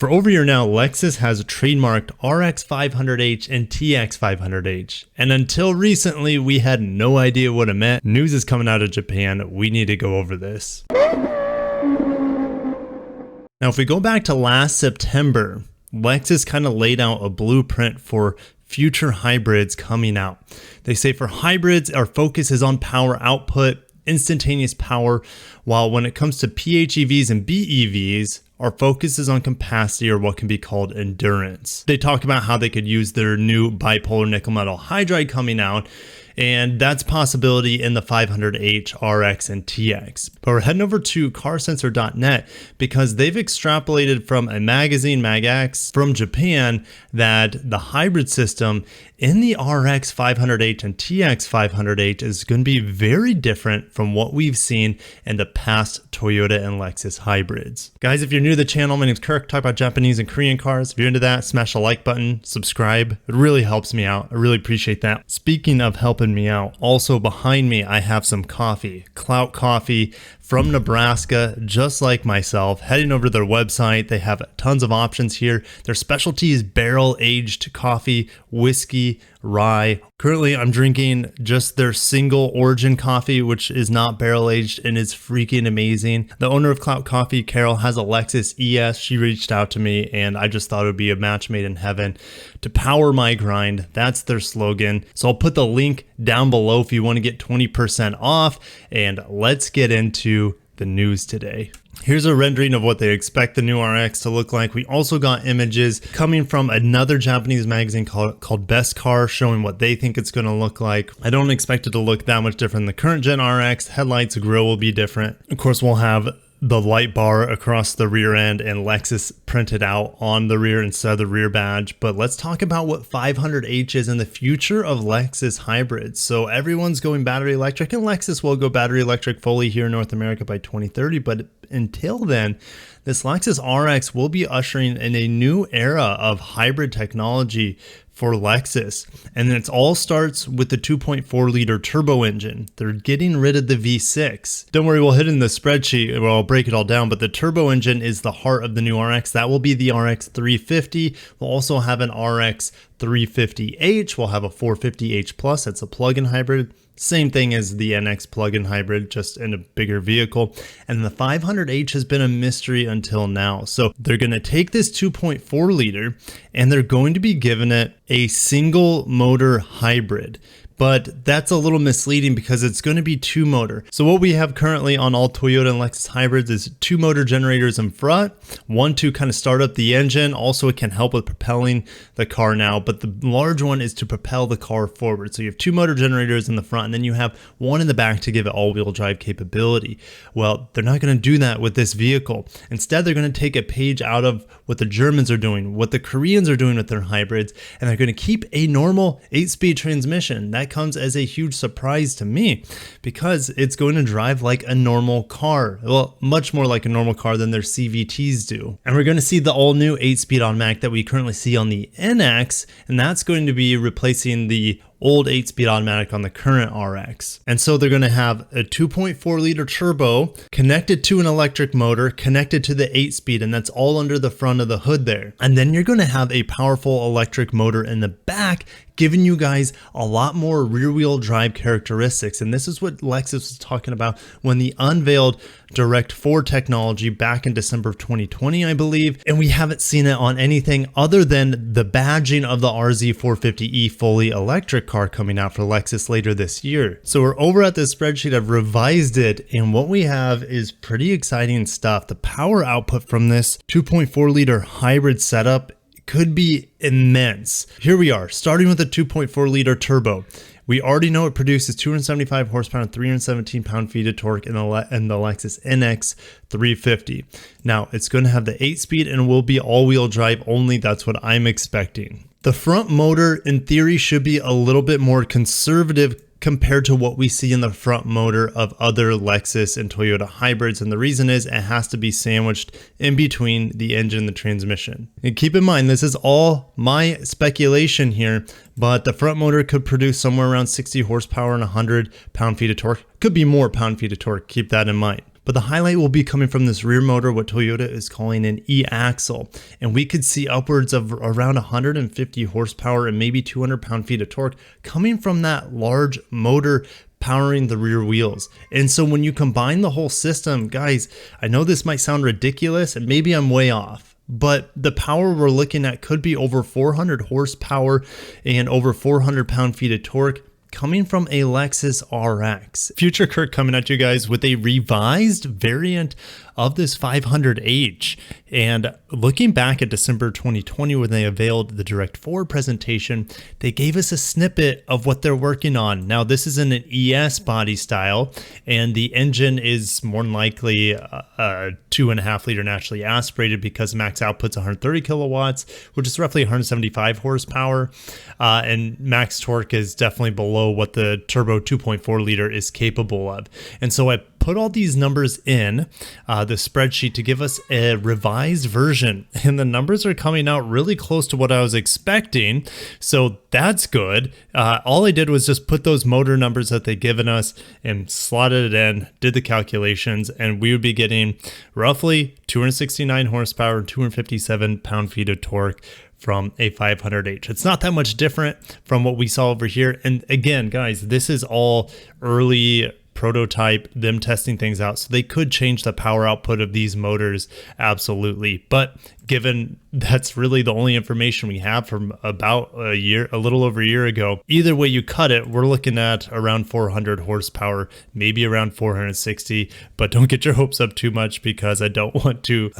For over a year now, Lexus has trademarked RX 500h and TX 500h. And until recently, we had no idea what it meant. News is coming out of Japan. We need to go over this. Now, if we go back to last September, Lexus kind of laid out a blueprint for future hybrids coming out. They say for hybrids, our focus is on power output, instantaneous power, while when it comes to PHEVs and BEVs, our focus is on capacity, or what can be called endurance. They talk about how they could use their new bipolar nickel metal hydride coming out, and that's a possibility in the 500h, RX, and TX. But we're heading over to carsensor.net because they've extrapolated from a magazine, MagX, from Japan, that the hybrid system in the RX 500h and TX 500h is going to be very different from what we've seen in the past Toyota and Lexus hybrids. Guys, if you're new to the channel, my name's Kirk, talk about Japanese and Korean cars. If you're into that, smash the like button, subscribe. It really helps me out. I really appreciate that. Speaking of helping me out, also behind me, I have some coffee, Clout Coffee from Nebraska, just like myself. Heading over to their website, they have tons of options here. Their specialty is barrel-aged coffee, whiskey, rye. Currently, I'm drinking just their single origin coffee, which is not barrel-aged and is freaking amazing. The owner of Clout Coffee, Carol, has a Lexus ES. She reached out to me, and I just thought it would be a match made in heaven to power my grind. That's their slogan. So I'll put the link down below if you want to get 20% off, and let's get into the news today. Here's a rendering of what they expect the new RX to look like. We also got images coming from another Japanese magazine called Best Car, showing what they think it's going to look like. I don't expect it to look that much different than the current gen RX. Headlights, grille will be different. Of course, we'll have the light bar across the rear end and Lexus printed out on the rear instead of the rear badge. But let's talk about what 500h is and the future of Lexus hybrids. So everyone's going battery electric, and Lexus will go battery electric fully here in North America by 2030. But until then, this Lexus RX will be ushering in a new era of hybrid technology for Lexus. And it all starts with the 2.4 liter turbo engine. They're getting rid of the V6. Don't worry, we'll hit in the spreadsheet where I'll break it all down, but the turbo engine is the heart of the new RX. That will be the RX 350. We'll also have an RX 350h. We'll have a 450h Plus. That's a plug-in hybrid. Same thing as the NX plug-in hybrid, just in a bigger vehicle. And the 500h has been a mystery until now. So they're going to take this 2.4 liter and they're going to be giving it a single motor hybrid. But that's a little misleading because it's going to be two motor. So what we have currently on all Toyota and Lexus hybrids is two motor generators in front, one to kind of start up the engine. Also, it can help with propelling the car now, but the large one is to propel the car forward. So you have two motor generators in the front, and then you have one in the back to give it all-wheel drive capability. Well, they're not going to do that with this vehicle. Instead, they're going to take a page out of what the Germans are doing, what the Koreans are doing with their hybrids, and they're going to keep a normal 8-speed transmission. That comes as a huge surprise to me because it's going to drive like a normal car. Well, much more like a normal car than their CVTs do. And we're going to see the all new 8-speed automatic that we currently see on the NX, and that's going to be replacing the old 8-speed automatic on the current RX. And so they're going to have a 2.4 liter turbo connected to an electric motor, connected to the 8-speed, and that's all under the front of the hood there. And then you're going to have a powerful electric motor in the back, giving you guys a lot more rear-wheel drive characteristics. And this is what Lexus was talking about when they unveiled Direct 4 technology back in December of 2020, I believe. And we haven't seen it on anything other than the badging of the RZ450e fully electric car coming out for Lexus later this year. So we're over at this spreadsheet. I've revised it, and what we have is pretty exciting stuff. The power output from this 2.4 liter hybrid setup could be immense. Here we are, starting with a 2.4 liter turbo. We already know it produces 275 horsepower and 317 pound-feet of torque in the Lexus NX 350. Now, it's going to have the 8-speed and will be all-wheel drive only. That's what I'm expecting. The front motor, in theory, should be a little bit more conservative compared to what we see in the front motor of other Lexus and Toyota hybrids. And the reason is it has to be sandwiched in between the engine and the transmission. And keep in mind, this is all my speculation here, but the front motor could produce somewhere around 60 horsepower and 100 pound-feet of torque. Could be more pound-feet of torque, keep that in mind. But the highlight will be coming from this rear motor, what Toyota is calling an e-axle. And we could see upwards of around 150 horsepower and maybe 200 pound-feet of torque coming from that large motor powering the rear wheels. And so when you combine the whole system, guys, I know this might sound ridiculous and maybe I'm way off, but the power we're looking at could be over 400 horsepower and over 400 pound-feet of torque coming from a Lexus RX. Future Kirk coming at you guys with a revised variant of this 500H. And looking back at December 2020 when they unveiled the Direct Forward presentation, they gave us a snippet of what they're working on. Now this is in an ES body style, and the engine is more than likely a 2.5 liter naturally aspirated because max output's 130 kilowatts, which is roughly 175 horsepower. And max torque is definitely below what the turbo 2.4 liter is capable of. And so I put all these numbers in the spreadsheet to give us a revised version, and the numbers are coming out really close to what I was expecting, so that's good. All I did was just put those motor numbers that they've given us and slotted it in, did the calculations, and we would be getting roughly 269 horsepower, 257 pound-feet of torque from a 500H. It's not that much different from what we saw over here. And again, guys, this is all early prototype, them testing things out, so they could change the power output of these motors, absolutely. But given that's really the only information we have from about a little over a year ago, either way you cut it, we're looking at around 400 horsepower, maybe around 460. But don't get your hopes up too much, because I don't want to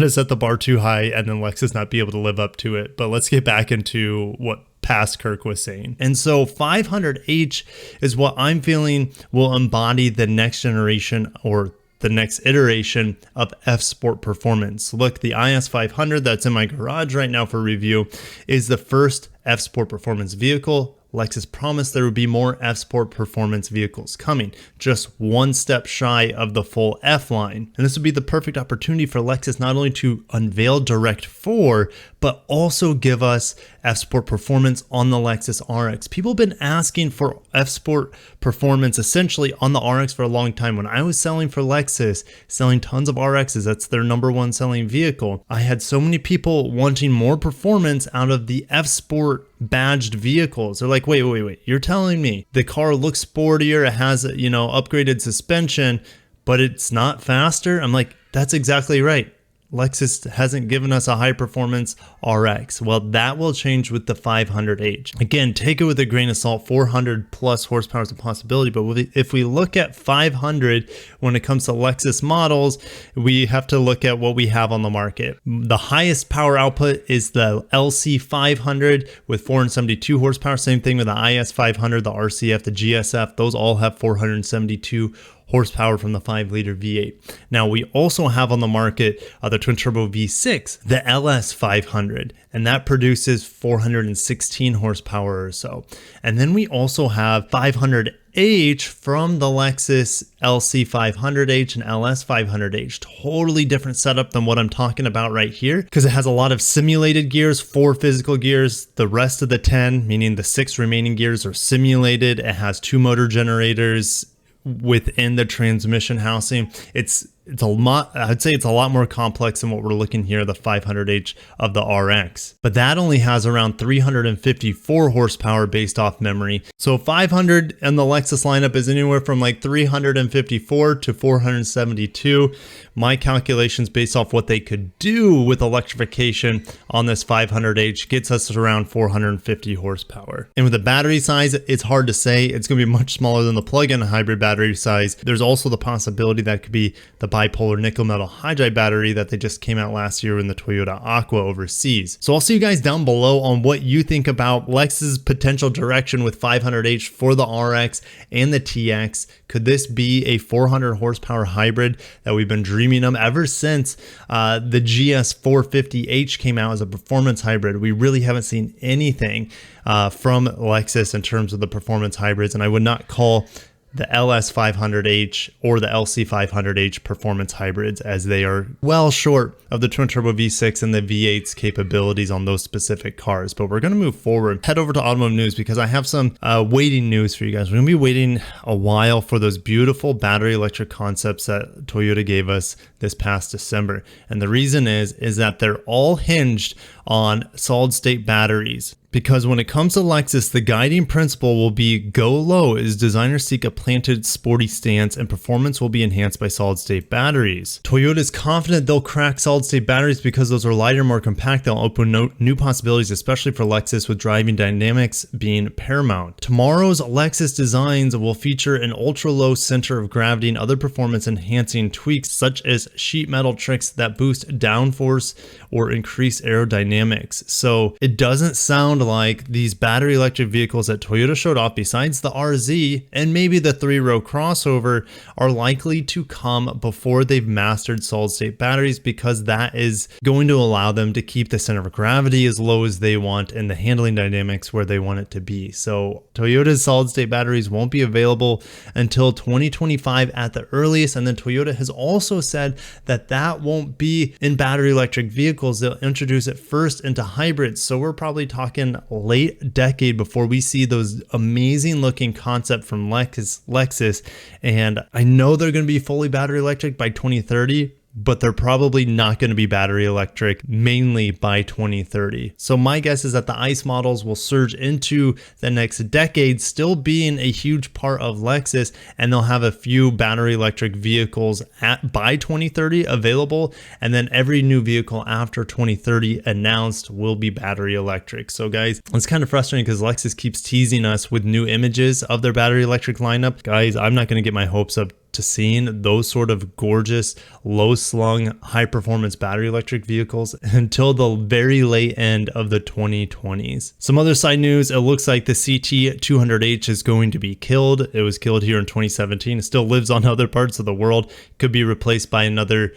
set the bar too high and then Lexus not be able to live up to it. But let's get back into what past Kirk was saying. And so 500H is what I'm feeling will embody the next generation or the next iteration of F-Sport performance. Look, the IS 500 that's in my garage right now for review is the first F-Sport performance vehicle. Lexus promised there would be more F-Sport performance vehicles coming, just one step shy of the full F line. And this would be the perfect opportunity for Lexus not only to unveil Direct 4, but also give us F-Sport performance on the Lexus RX. People have been asking for F-Sport performance essentially on the RX for a long time. When I was selling for Lexus, selling tons of RXs, that's their #1 selling vehicle, I had so many people wanting more performance out of the F-Sport badged vehicles. They're like, wait, you're telling me the car looks sportier, it has, upgraded suspension, but it's not faster? I'm like, that's exactly right. Lexus hasn't given us a high performance RX. Well, that will change with the 500H. Again, take it with a grain of salt. 400 plus horsepower is a possibility, but if we look at 500 when it comes to Lexus models, we have to look at what we have on the market. The highest power output is the LC 500 with 472 horsepower. Same thing with the IS 500, the RCF, the GSF. Those all have 472 horsepower from the 5-liter V8. Now we also have on the market the twin turbo V6, the LS 500, and that produces 416 horsepower or so. And then we also have 500H from the Lexus LC 500H and LS 500H. Totally different setup than what I'm talking about right here, because it has a lot of simulated gears, 4 physical gears. The rest of the 10, meaning the 6 remaining gears, are simulated. It has 2 motor generators within the transmission housing. It's a lot, I'd say it's a lot more complex than what we're looking here, the 500H of the RX. But that only has around 354 horsepower based off memory. So 500 and the Lexus lineup is anywhere from like 354 to 472. My calculations based off what they could do with electrification on this 500H gets us around 450 horsepower. And with the battery size, it's hard to say. It's going to be much smaller than the plug-in hybrid battery size. There's also the possibility that could be the bipolar nickel metal hydride battery that they just came out last year in the Toyota Aqua overseas. So I'll see you guys down below on what you think about Lexus's potential direction with 500H for the RX and the TX. Could this be a 400 horsepower hybrid that we've been dreaming of ever since the GS 450H came out as a performance hybrid? We really haven't seen anything from Lexus in terms of the performance hybrids, and I would not call the LS 500H or the LC 500H performance hybrids, as they are well short of the twin turbo V6 and the V8's capabilities on those specific cars. But we're going to move forward, head over to automotive news, because I have some waiting news for you guys. We're going to be waiting a while for those beautiful battery electric concepts that Toyota gave us this past December. And the reason is that they're all hinged on solid state batteries. Because when it comes to Lexus, the guiding principle will be go low as designers seek a planted, sporty stance, and performance will be enhanced by solid-state batteries. Toyota is confident they'll crack solid-state batteries because those are lighter, more compact. They'll open new possibilities, especially for Lexus, with driving dynamics being paramount. Tomorrow's Lexus designs will feature an ultra-low center of gravity and other performance-enhancing tweaks, such as sheet metal tricks that boost downforce or increase aerodynamics. So it doesn't sound like these battery electric vehicles that Toyota showed off, besides the RZ and maybe the 3-row crossover, are likely to come before they've mastered solid state batteries, because that is going to allow them to keep the center of gravity as low as they want and the handling dynamics where they want it to be. So Toyota's solid state batteries won't be available until 2025 at the earliest. And then Toyota has also said that that won't be in battery electric vehicles. They'll introduce it first into hybrids. So we're probably talking late decade before we see those amazing looking concept from Lexus. And I know they're going to be fully battery electric by 2030, but they're probably not going to be battery electric mainly by 2030. So my guess is that the ICE models will surge into the next decade, still being a huge part of Lexus, and they'll have a few battery electric vehicles by 2030 available, and then every new vehicle after 2030 announced will be battery electric. So guys, it's kind of frustrating because Lexus keeps teasing us with new images of their battery electric lineup. Guys, I'm not going to get my hopes up to seeing those sort of gorgeous, low slung, high performance battery electric vehicles until the very late end of the 2020s. Some other side news, it looks like the CT200H is going to be killed. It was killed here in 2017. It still lives on other parts of the world. Could be replaced by another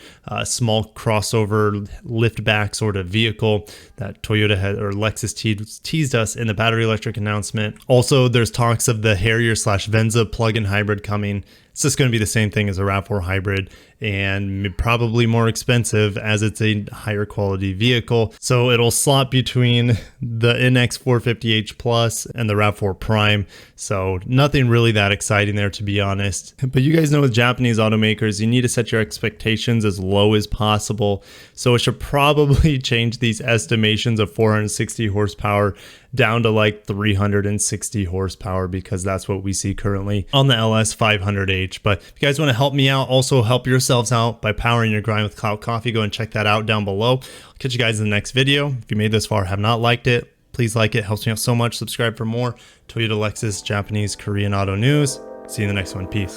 small crossover liftback sort of vehicle that Toyota had, or Lexus teased us in the battery electric announcement. Also, there's talks of the Harrier/Venza plug-in hybrid coming. It's just going to be the same thing as a RAV4 hybrid, and probably more expensive as it's a higher quality vehicle. So it'll slot between the NX 450h Plus and the RAV4 Prime. So nothing really that exciting there, to be honest. But you guys know, with Japanese automakers, you need to set your expectations as low as possible. So it should probably change these estimations of 460 horsepower down to like 360 horsepower, because that's what we see currently on the LS 500H. But if you guys want to help me out, also help yourselves out by powering your grind with Clout Coffee, go and check that out down below. I'll catch you guys in the next video. If you made this far, have not liked it, please like it. It helps me out so much. Subscribe for more Toyota, Lexus, Japanese, Korean auto news. See you in the next one. Peace.